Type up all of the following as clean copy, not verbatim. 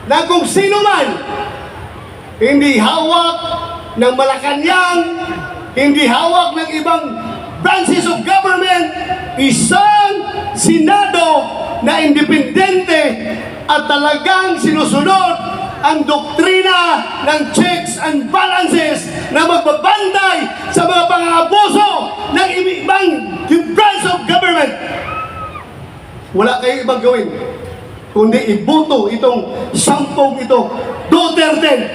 na kung sino man hindi hawak ng Malacanang, hindi hawak ng ibang branches of government, isang Senado na independente at talagang sinusunod ang doktrina ng checks and balances na magbabantay sa mga pang-aabuso ng ibang branch of government. Wala kayong ibang gawin kundi iboto itong sampung ito, Duterte.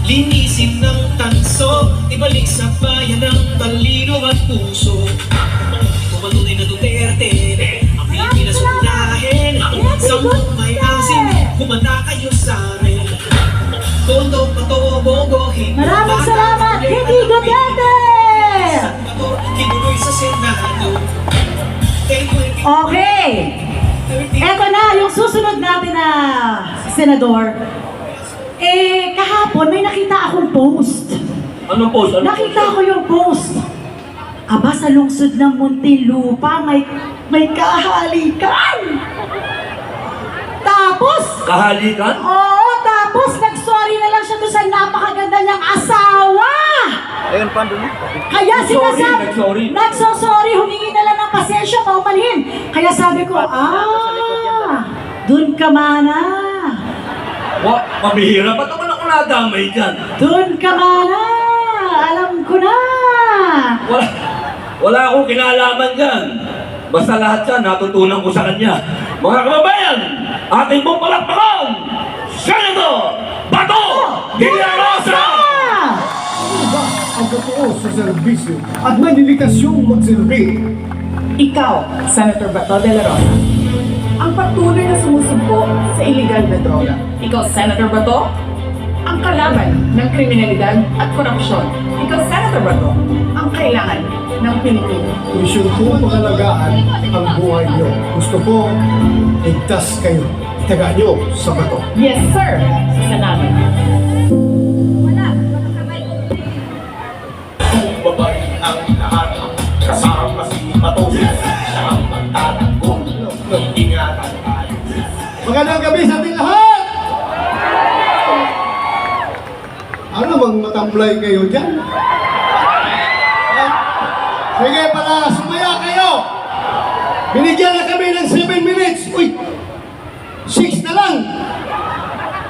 Linisin ng tanso, ibalik sa bayan ng talino at puso. Tumatunay na Duterte, ang Pilipinas unahin. Sampung may asin, kumanda kayo sa amin. Tondo, pato, bobohin. Maraming salamat, Vicky Duterte! Kinuloy sa Senado. Okay. Eto na, yung susunod natin na senador. Kahapon may nakita akong post. Anong post? Nakita ko yung post. Aba, sa lungsod ng Muntinlupa, may kahalikan. Tapos, Kahalikan? oo, tapos nag-sorry na lang siya doon sa napakaganda niyang asawa. Ayun, paano doon? Kaya sinasabi, Nagsorry. nagsosorry, humingi na lang ng pasensya, paumanhin. Kaya sabi ko, dun ka mana. Mabihira. Ba't naman ako nadamay dyan? Dun ka mana. Alam ko na. Wala akong kinalaman dyan. Basta lahat yan, natutunan ko sa kanya. Mga kababayan, ating pong palakpakan, Senator Bato de la Rosa! Ang totoo sa serbisyo at may dedikasyong magsilbi. Ikaw, Senator Bato de la Rosa, ang patuloy na sumusumpo sa iligal na droga. Ikaw, Senator Bato, ang kalaban ng kriminalidad at korupsyon. Ikaw, Senator Bato, ang kailangan ng Pilipino. Misyon ko pangalagaan ang buhay niyo. Gusto ko, ligtas kayo. Itaga niyo sa bato. Yes, sir, sa Senado. Babay ang lahat, kasama si Bato, siya ang magtatanggol, ingatan tayo. Magandang gabi sa ating lahat! Ano bang matamblay kayo dyan? Sige pala, sumaya kayo! Binigyan na kami ng 7 minutes. Uy! 6 na lang!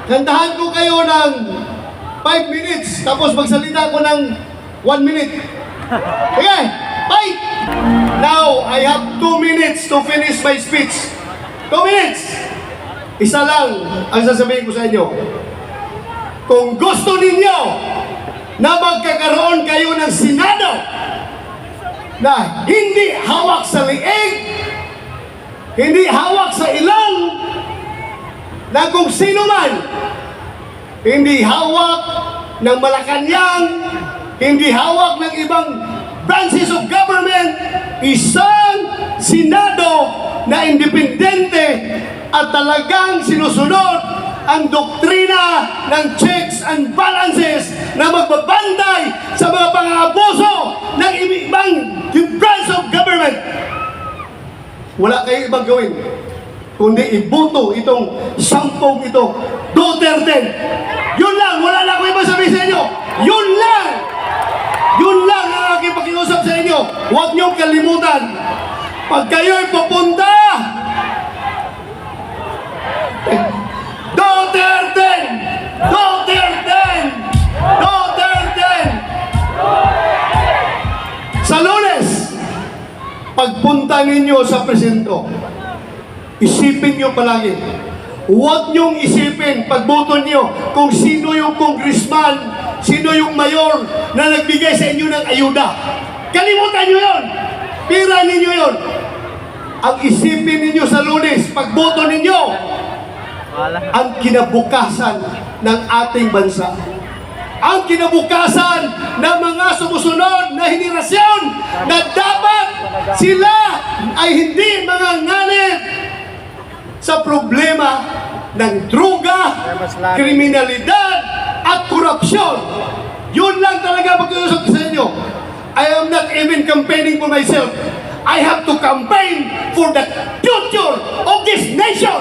Kantahan ko kayo ng 5 minutes, tapos magsalita ko ng 1 minute. Sige! Fight! Now, I have 2 minutes to finish my speech. 2 minutes! Isa lang ang sasabihin ko sa inyo. Kung gusto ninyo na magkakaroon kayo ng Senado na hindi hawak sa liig, hindi hawak sa ilang, na kung sino man hindi hawak ng Malacanang, hindi hawak ng ibang branches of government, isang Senado na independente at talagang sinusunod ang doktrina ng checks and balances na magbabantay sa mga pang-aabuso ng ibang branch of government. Wala kayong ibang gawin kundi iboto itong sampung ito, Duterte. Yun lang, wala na akong ibang sabihin sa inyo. Yun lang! Yun lang ang aking pakiusap sa inyo. Huwag niyong kalimutan. Pag kayo'y pupunta, Duterte! Duterte! Duterte! Sa Lunes, pagpunta ninyo sa presinto, isipin nyo palagi. Huwag nyong isipin, pagboto nyo, kung sino yung congressman, sino yung mayor na nagbigay sa inyo ng ayuda. Kalimutan nyo yun! Pira ninyo yun! Ang isipin ninyo sa Lunes, pagboto ninyo, ang kinabukasan ng ating bansa. Ang kinabukasan ng mga sumusunod na henerasyon na dapat sila ay hindi manganganib sa problema ng droga, kriminalidad at korupsyon. Yun lang talaga pag-uusap sa inyo. I am not even campaigning for myself. I have to campaign for the future of this nation.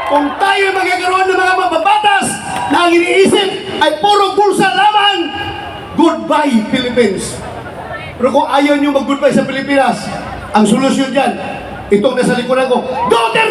Kung tayo magkakaroon ng mga mababatas na ang iniisip ay puro bulsa lamang, goodbye Philippines. Pero kung ayaw nyo mag-goodbye sa Pilipinas, ang solusyon dyan, itong nasa likuran ko, Duterte!